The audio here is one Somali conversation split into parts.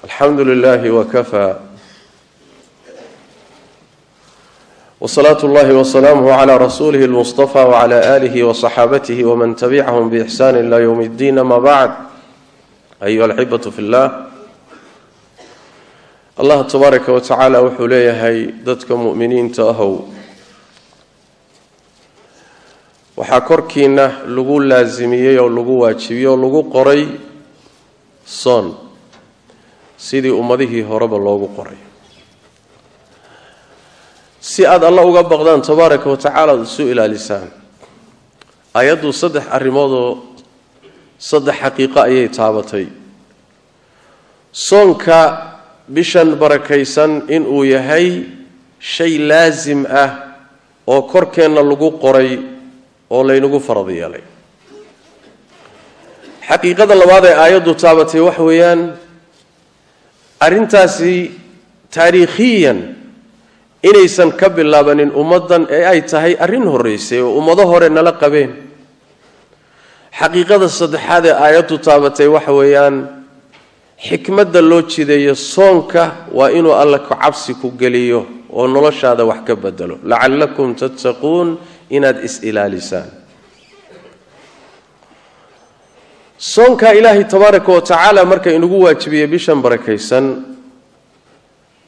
الحمد لله وكفى وصلاة الله وسلامه على رسوله المصطفى وعلى آله وصحابته ومن تبعهم بإحسان إلى يوم الدين. ما بعد، أيها الأحبة في الله، الله تبارك وتعالى وحليه ضدك مؤمنين تأهوا وحاكركينا لغو لازمية ولغو واجبية ولغو قري صون sidii ummadihi horeba loogu qoray si aad Allah uga baqdaan tabaaraka wa tacaala soo ilaalisaan. ayadu saddex arimood oo saddex xaqiiqo ayay taabatay. soonka bishan barakaysan in uu yahay shay laazim ah oo korkeena lagu qoray oo laynagu farad yeelay. xaqiiqada labaad ee ayadu taabatay wax weeyaan arintaasi taariikhiyan inaysan ka bilaabanin ummadan ee ay tahay arin horeysay oo ummado hore nala qabeen. xaqiiqada saddexaad ee aayadu taabatay waxa weeyaan xikmadda loo jideeyo soonka waa inuu alla ku cabsi ku geliyo oo noloshaada wax ka bedelo la'allakum tattaquun inaad is-ilaalisaan. soonka ilaahi tabaaraka wa tacaala marka inagu waajibiyay bishan barakaysan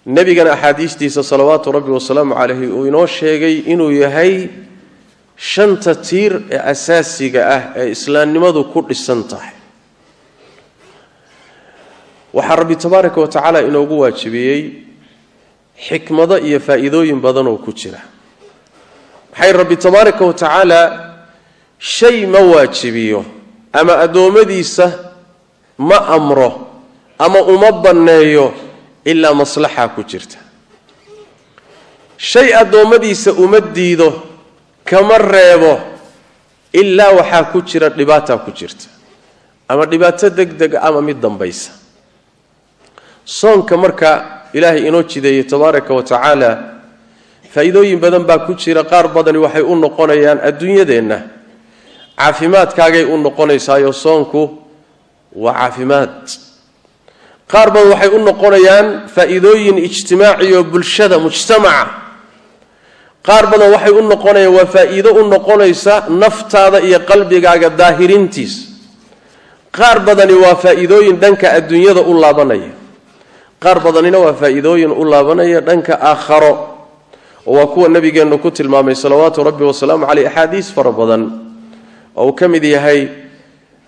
nabigana axaadiistiisa salawaatu rabbi wasalaamu calayhi uu inoo sheegay inuu yahay shanta tiir ee asaasiga ah ee islaamnimadu ku dhisan tahay. waxaa rabbi tabaaraka wa tacaala inoogu waajibiyey xikmado iyo faa'iidooyin badan oo ku jira. maxay rabbi tabaaraka wa tacaala shay ma waajibiyo ama adoomadiisa ma amro ama uma banneeyo ilaa maslaxa ku jirta. shay adoomadiisa uma diido kama reebo ilaa waxaa ku jira dhibaato ku jirta ama dhibaato degdeg ama mid dambaysa. soonka marka ilaahay inoo jideeyay tabaaraka wa tacaala faa'iidooyin badan baa ku jira. qaar badani waxay u noqonayaan adduunyadeenna caafimaadkaagay u noqonaysaayo soonku waa caafimaad. qaar badan waxay u noqonayaan faa'iidooyin ijtimaaci oo bulshada mujtamaca. qaar badan waxay u noqonayaan waa faa'iido u noqonaysa naftaada iyo qalbigaaga daahirintiis. qaar badani waa faa'iidooyin dhanka adduunyada u laabanaya. qaar badanina waa faa'iidooyin u laabanaya dhanka aakharo oo waa kuwa nabigeennu ku tilmaamay salawaatu rabbi wasalaamu calayh axaadiis fara badan oo ka mid yahay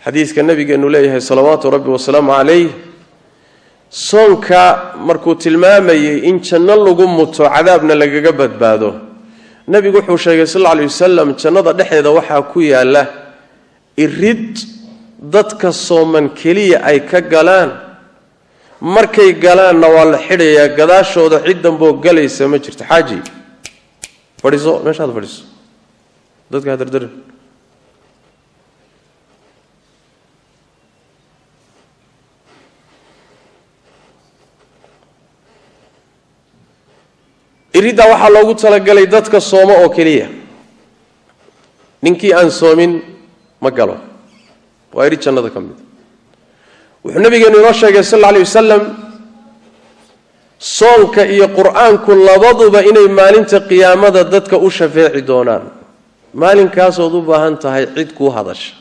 xadiiska nabigeenu leeyahay salawaatu rabbi wasalaamu calayh soonka markuu tilmaamayay in janno lagu muto cadaabna lagaga badbaado. nabigu wuxuu sheegay sallallahu alayhi wasallam jannada dhexdeeda waxaa ku yaala irid dadka sooman kaliya ay ka galaan. markay galaanna waa la xidhayaa gadaashooda cid dambe oo galaysa ma jirto. xaaji fadhiiso meeshaad fadhiiso dadka hadardarin. irida waxaa loogu talagalay dadka sooma oo keliya. ninkii aan soomin ma galo. waa irid jannada ka mid. wuxuu nabigeenu inoo sheegay sal alla alayh wasalam soonka iyo qur-aanku labaduba inay maalinta qiyaamada dadka u shafeeci doonaan. maalinkaasood u baahan tahay cid kuu hadasha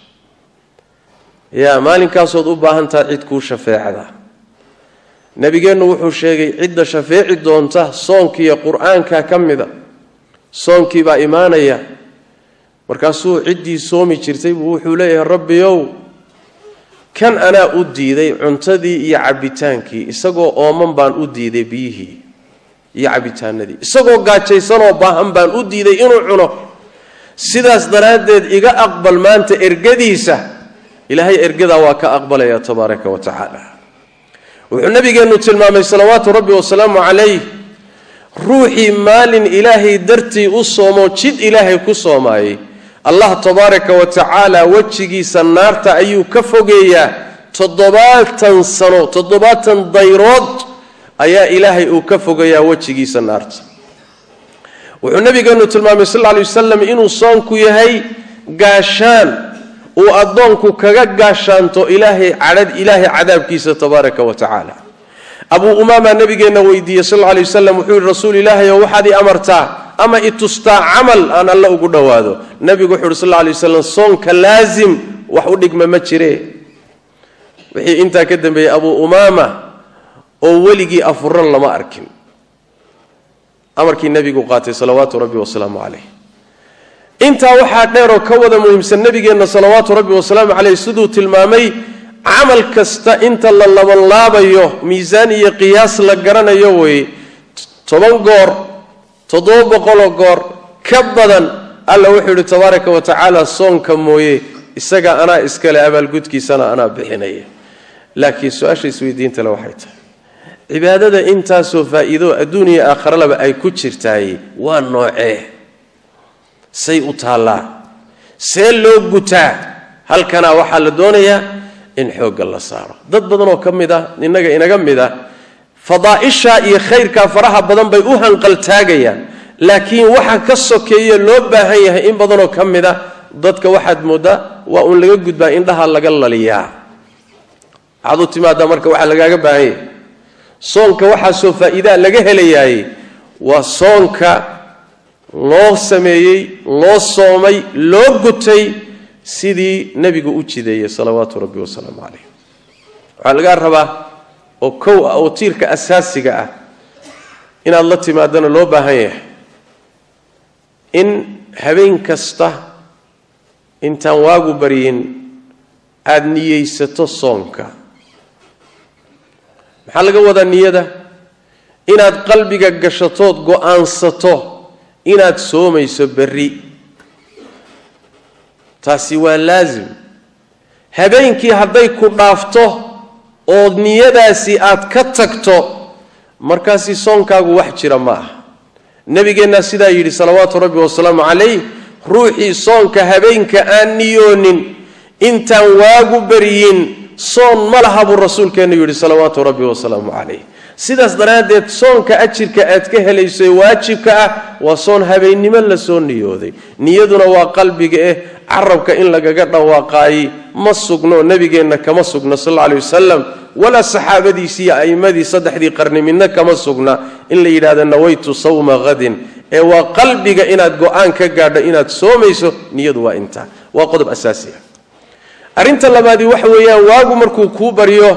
maalinkaasood u baahan tahay cid kuu shafeecda. nabigeennu wuxuu sheegay cidda shafeeci doonta soonkiiyo qur-aanka ka mida. soonkii baa imaanaya markaasuu ciddii soomi jirtay buu wuxuu leeyahay rabbiyow kan anaa u diiday cuntadii iyo cabitaankii isagoo ooman baan u diiday biyihii iyo cabitaanadii isagoo gaajaysanoo baahan baan u diiday inuu cuno. sidaas daraaddeed iga aqbal maanta ergadiisa. ilaahay ergadaa waa ka aqbalaya tabaaraka wa tacaala. wuxuu nabigeenu tilmaamay salawaatu rabbi wasalaamu calayh ruuxii maalin ilaahay dartii u soomo jid ilaahay ku soomaayay allah tabaaraka wa tacaala wejigiisa naarta ayuu ka fogeeyaa 70 sano 70 dayrood ayaa ilaahay uu ka fogeeyaa wejigiisa naarta. wuxuu nabigeenu tilmaamay sallallahu alayhi wasallam inuu soonku yahay gaashaan uu adoonku kaga gaashaanto ilaahay cadaabkiisa tabaaraka wa tacaala. abu umama nabigeena weydiiyay sallallahu alayhi wasallam wuxuu rasuul ilaahay waxaad amartaa ama itustaa amal aan alla ugu dhawaado nabigu wuxuu sallallahu alayhi wasallam soonka laazim wax u dhigma ma jire wixii inta ka dambeeyay abu umama oo weligii afuran lama arkin amarkii nabigu qaatay salawaatu rabbi wa salaamu alayhi inta waxa dheero ka wada muhiimsan nabigeena salawaatu rabbi wa salaamu alayhi sidoo tilmaamay amal kasta inta la laabayo miisaan iyo qiyaas la garanayo way 10 goor 700 goor ka badan alla wuxuu tabaaraka wa taala soonka mooyee isaga ana iskale abaal gudkiisana ana bixinaya laakiin su'aasha isweydiinta la waxay tahay cibaadada inta soo faa'iido adduuniya aakhira laba ay ku jirtay waa noocee say u taala see loo gutaa halkana waxa la doonayaa in xoog la saaro dad badan oo kamida inaga mida fadaa'isha iyo khayrka faraha badan bay u hanqal taagayaan laakiin waxa ka sokeeyo loo baahan yahay in badan oo kamida dadka waxaad moodaa waa un laga gudbaa indhaha laga laliyaa adu timaada marka waxa lagaaga baahan yahay soonka waxa soo faa'iido laga helayaay waa soonka loo sameeyay loo soomay loo gutay sidii nabigu u jideeyay salawaatu rabbi wa salaamu alayhi waxa laga rabaa oo tiirka asaasiga ah inaad la timaadana loo baahan yahay in habeen kasta intaan waagu bariyin aad niyeysato soonka maxaa laga wadaa niyada inaad qalbiga gashatood go'aansato inaad soomayso bari taasi waa laazim habeenkii haday ku dhaafto oo niyadaasi aad ka tagto markaasi soonkaagu wax jira ma aha nabigeena sidaa yiri salawaatu rabbi wa salaamu alayhi ruuxi soonka habeenka aan niyoonin intaan waagu bariyin soon malahabu rasuulkeena yiri salawaatu rabbi wa salaamu alayhi sidaas daraadeed soonka ajirka aad ka helayso waajibka ah waa soon habeennimo la soo niyooday niyaduna waa qalbiga carabka in lagaga dhawaaqay ma sugno nabigeena kama sugno sallallahu alayhi wasallam wala saxaabadiisi aymadii saddexdii qarni midna kama sugna in la yiraahdo nawaytu sawma ghadin waa qalbiga inaad go'aan ka gaadho inaad soomayso niyadu waa inta waa qodob asaasi ah arinta labaadi wax weeyaan waagu markuu ku bariyo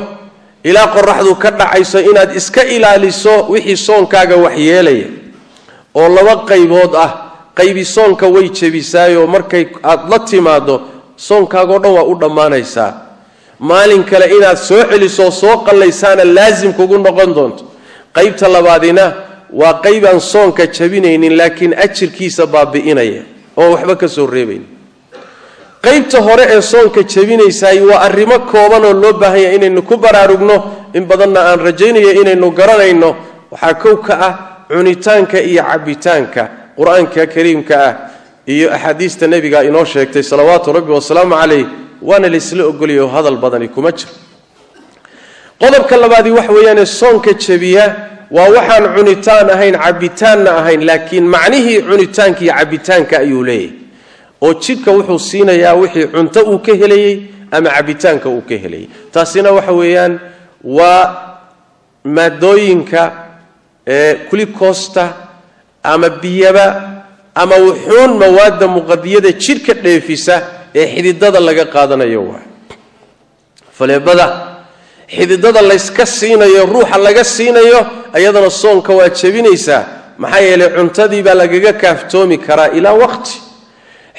ila qorraxdu ka dhacayso inaad iska ilaaliso wixii soonkaaga wax yeelaya oo laba qaybood ah qaybi soonka way jabisaayo markay aad la timaado soonkaaga dhan waa u dhamaanaysaa maalin kale inaad soo celiso soo qalaysaana laazim kugu noqon doonto qaybta labaadina waa qaybaan soonka jabinaynin laakiin ajirkiisa baabi'inaya oo waxba ka soo reebayn qaybta hore ee soonka jabinaysay waa arrimo kooban oo loo baahan yahay inaynu ku baraarugno in badanna aan rajaynayo inaynu garanayno waxa koow ka ah cunitaanka iyo cabitaanka quraanka kariimka ah iyo ahadiista nabiga inoo sheegtay salawaatu rabbi wa salaamu alayhi waana lisla ogoliyo hadal badani kuma jiro qodobka labaadi wax weeyaan soonka jabiya waa waxaan cunitaan ahayn cabitaanna ahayn laakiin macnihii cunitaanka iyo cabitaanka ayuu leeyahay oo jidka wuxuu siinayaa wixii cunto uu ka helayay ama cabitaanka uu ka helayay taasina waxa weeyaan waa maadooyinka glucose ama biyaba ama wuxuun mawaada muqadiyada jidka dheefisa ee xididada laga qaadanayo waa faleebada xididada la iska siinayo ruuxa laga siinayo ayadana soonka waa jabinaysa maxaa yeelay cuntadii baa lagaga kaaftoomi karaa ila waqti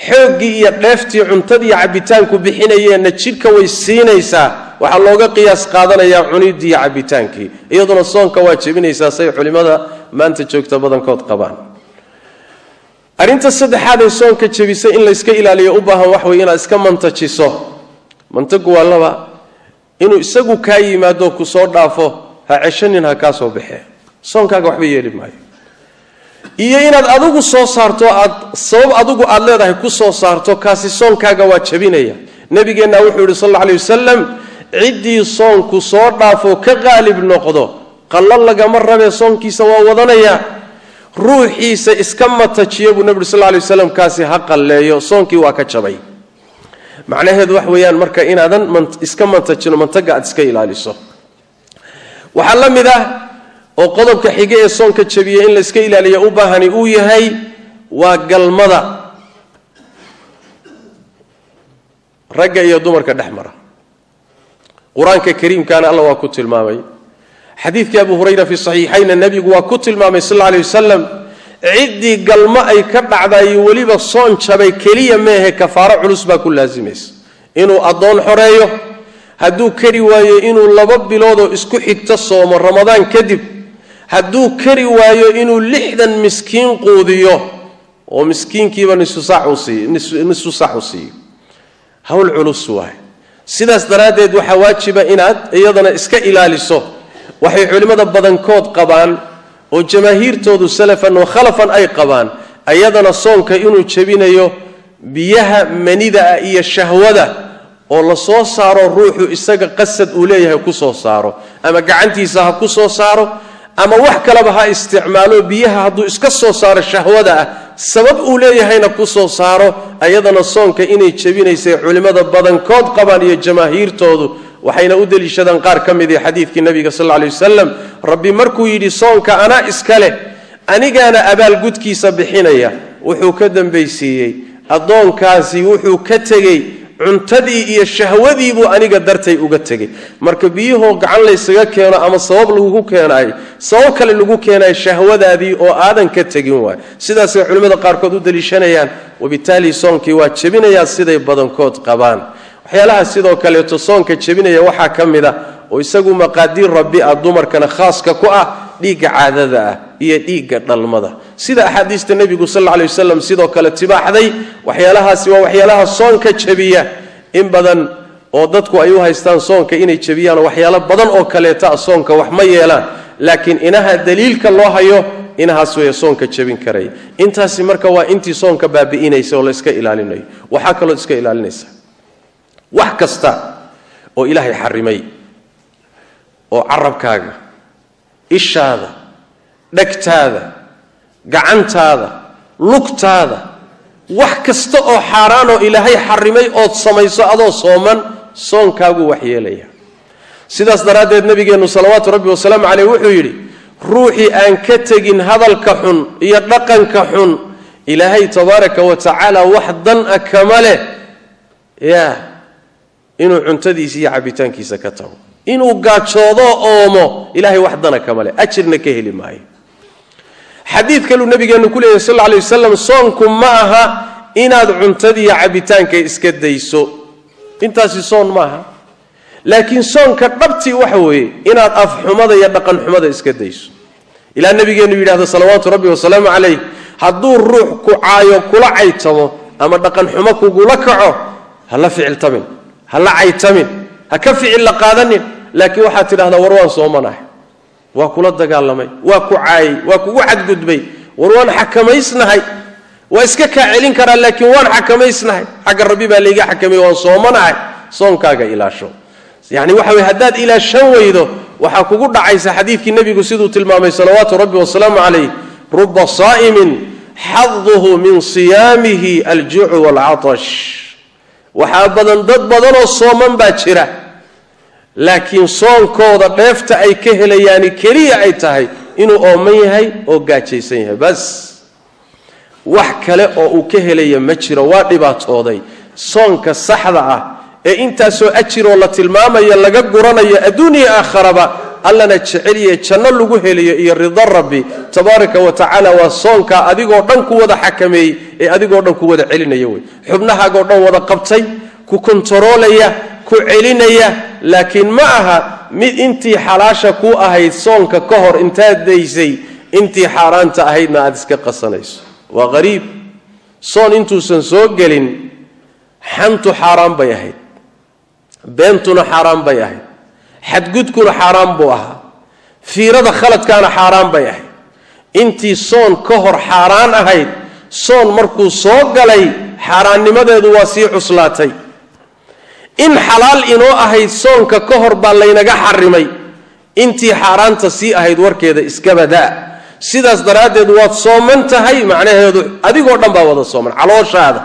xoogii iyo dheeftii cuntadii cabitaanku bixinayeen jidka way siinaysaa waxa looga qiyaas qaadanaya cunidii cabitaankii iyaduna soonka waa jabinaysa say culimada maanta joogta badankood qabaan arinta saddexaad ee soonka jabisay in la iska ilaaliyo u baahan wax weey inaad iska mantajiso mantagu waa laba inuu isagu ka yimaado ku soo dhaafo ha ceshanin ha ka soo baxee soonkaaga waxba yeeli maayo iyo inaad adigu soo saarto aad sabab adigu aad leedahay ku soo saarto kaasi soonkaaga waa jabinaya nabigeena wuxuu yiri sallallahu alayhi wasallam cidii soonku soo dhaafo ka qaalib noqdo qallal laga marrabe soonkiisa waa wadanaya ruuxiisa iska matajiyo buu nabiga sallallahu alayhi wasallam kaasi ha qalleeyo soonkii waa ka jabay macnaheedu wax weeyaan marka inaadan iska mantajino mantaga aad iska ilaaliso waxaa la mid ah oo qodobka xige ee soonka jabiya in la iska ilaaliyo u baahani uu yahay waa galmada ragga iyo dumarka dhexmara quraanka kariimkaana Allah waa ku tilmaamay xadiidkii Abu Hurayra fi sahihayn nabigu waa ku tilmaamay sallallahu alayhi wasallam cidi galma ay ka dhacday waliba soon jabay kaliya meehe kafaara culus baa ku laazimaysa inuu adoon xoreeyo hadduu kari waayo inuu 2 bilood oo isku xigta soomo ramadaan kadib hadduu kari waayo inuu 60 miskiin quudiyo oo miskiinkiiba nisu saac u siiyo hawl culus waay sidaas daraadeed waxa waajiba inaad iyadana iska ilaaliso waxay culimada badankood qabaan oo jamaahiirtoodu salafan oo khalafan ay qabaan ayadana soonka inuu jabinayo biyaha manida iyo shahwada oo la soo saaro ruuxu isaga qasad uu leeyahay ku soo saaro ama gacantiisa ha ku soo saaro ama wax kale ha isticmaalo biyaha hadduu iska soo saaro shahwada sabab uu leeyahayna ku soo saaro ayadana soonka inay jabinaysay culimada badankood qabaan iyo jamaahiirtoodu waxayna u daliishadaan qaar kamid ah xadiidkii nabiga sallallahu alayhi wasallam rabbi markuu yiri soonka ana iskale anigaana abaal gudkiisa bixinaya wuxuu ka dambeysiyay adoonkaasi wuxuu ka tagay cuntadii iyo shahwadii buu aniga dartay uga tagay marka biyuhu gacan la isaga keeno ama sabab lagu keenay sabab kale lagu keenay shahwadaadii oo aadan ka tagin waay sidaas ay culimada qaar kood u daliishanayaan wabitaali soonkii waa jabinaya siday badankood qabaan waxyaalaha sidoo kale to soonka jabinaya waxa kamida oo isagu maqaadiir rabbi dumarkana khaaska ku ah dhiiga caadada iyo dhiiga dhalmada sida ahadiista nabiga sallallahu alayhi wasallam sidoo kale tibaaxday waxyaalahaasi waa waxyaalaha soonka jabiya in badan oo dadku ay u haystaan soonka inay jabiyaan waxyaalo badan oo kale ta soonka wax ma yeelaan laakiin inaha daliilka loo hayo inahaas way soonka jabin karay intaasi marka waa intii soonka baabiinaysa oo la iska ilaalinayo waxa kale iska ilaalinaysa wax kasta oo ilaahay xarimay oo carabkaaga ishaada dhagtaada gacantaada lugtaada wax kasta oo xaraan oo ilaahay xarimay oo samayso adoo sooman soonkaagu wax yeelaya sidaas daraadeed nabigeenu salawaatu rabbi wa salaam alayhi wuxuu yiri ruuxi aan ka tagin hadalka xun iyo dhaqanka xun ilaahay tabaaraka wa tacaala wax dan akamale inuu cuntadiisa iyo cabitaankiisa ka tago inuu gaajoodo oomo ilaahay wax dana kamale ajirna ka heli maayo xadiid kale nabigeenu ku leeyahay sallallahu alayhi wasallam soonku ma aha inaad cuntadii iyo cabitaanka iska dayso intaasi soon ma aha laakiin soonka dhabti waxa weeye inaad afxumada iyo dhaqan xumada iska dayso ilaa nabigeenu yiraahdo salawaatu rabbi wa salaamu alayhi hadduu ruux ku caayo kula caytamo ama dhaqan xumo kugula kaco hala ficil tabin hala caytamin ha ka ficil la qaadanin laakiin waxa tiraahdaa war waan soomanahay waa kula dagaalamay waa ku caay waa kugu xadgudbay war waan xakamaysnahay waa iska ka celin karaa laakiin waan xakamaysnahay xaq rabbi baa leeyahay xakamay waan soomanahay soonkaaga ilaasho yani waxa way hadaad ilaashan weydo waxa kugu dhacaysa xadiidkii nabigu sidoo tilmaamay salawaatu rabbi wa salaamu alayhi rubba saa'imin hadduhu min siyamihi al-ju' wal-'atash waxa badan dad badan oo sooman baa jira laakiin soonkooda dheefta ay ka helayaan kaliya ay tahay inuu ooman yahay oo gaajaysan yahay bas wax kale oo uu ka helaya ma jiro waa dhibaatooday soonka saxda ah ee inta soo ajiro la tilmaamayo laga guranayo adduuniya aakhiraba allana jeceliye janno lagu helayo iyo rida rabbi tabaaraka wa tacaala waa soonka adigoo dhan ku wada xakameey ee adigoo dhan ku wada celinaya way xubnahaaga dhan wada qabtay ku kontroolaya ku celinaya laakiin ma aha mid intii xalaasha ku ahayd soonka ka hor intaad daysay intii xaaraanta ahaydna aad iska qasanayso waa qariib soon intuusan soo gelin xantu xaaraan bay ahayd beentuna xaaraan bay ahayd xadgudkuna xaaraan buu ahaa fiirada khaladkaana xaaraan bay ahayd intii soon ka hor xaaraan ahayd soon markuu soo galay xaaraannimadeedu waa sii cuslaatay in xalaal inoo ahayd soonka ka hor baa laynaga xarimay intii xaaraanta sii ahayd warkeeda iska badaa sidaas daraadeed waad sooman tahay macnaheedu adigoo dhan baa wada sooman calooshaada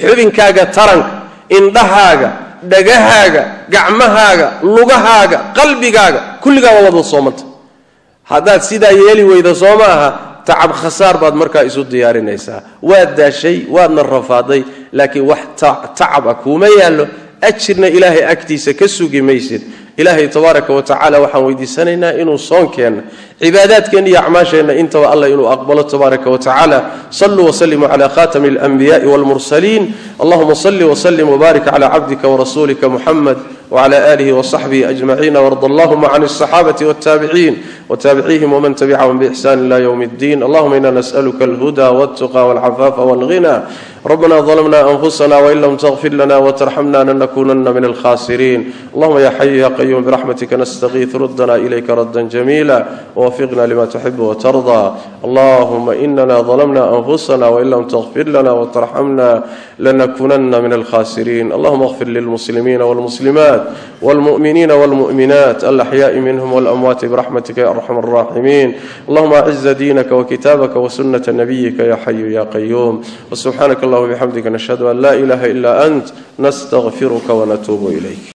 xubinkaaga taranka indhahaaga dhagahaaga gacmahaaga lugahaaga qalbigaaga kulligaa wada soomanta haddaad sidaa yeeli weydo soo maaha tacab khasaar baad markaa isu diyaarinaysaa waad daashay waadna rafaaday laakiin wax tacab kuma yaalo ajirna ilaahay agtiisa ka sugi maysid ilaahay tabaaraka wa tacaala waxaan weydiisanaynaa inuu soonkeena cibaadaadkeena iyo acmaasheena intaba alla inuu aqbalo tabaaraka wa tacaala sallu wa sallimu ala khatamil anbiya'i wal mursalin allahumma salli wa sallim wa barik ala abdika wa rasulika muhammad وعلى آله وصحبه أجمعين وارض اللهم عن الصحابة والتابعين وتابعيهم ومن تبعهم بإحسان إلى يوم الدين اللهم إنا نسألك الهدى والتقى والعفاف والغنى ربنا ظلمنا أنفسنا وإن لم تغفر لنا وترحمنا لنكونن من الخاسرين اللهم يا حي يا قيوم برحمتك نستغيث ردنا إليك ردا جميلا ووفقنا لما تحب وترضى اللهم إننا ظلمنا أنفسنا وإن لم تغفر لنا وترحمنا لنكونن من الخاسرين اللهم اغفر للمسلمين والمسلمات والمؤمنين والمؤمنات الأحياء منهم والأموات برحمتك يا أرحم الراحمين اللهم أعز دينك وكتابك وسنة نبيك يا حي يا قيوم وسبحانك اللهم وبحمدك نشهد أن لا إله إلا أنت نستغفرك ونتوب إليك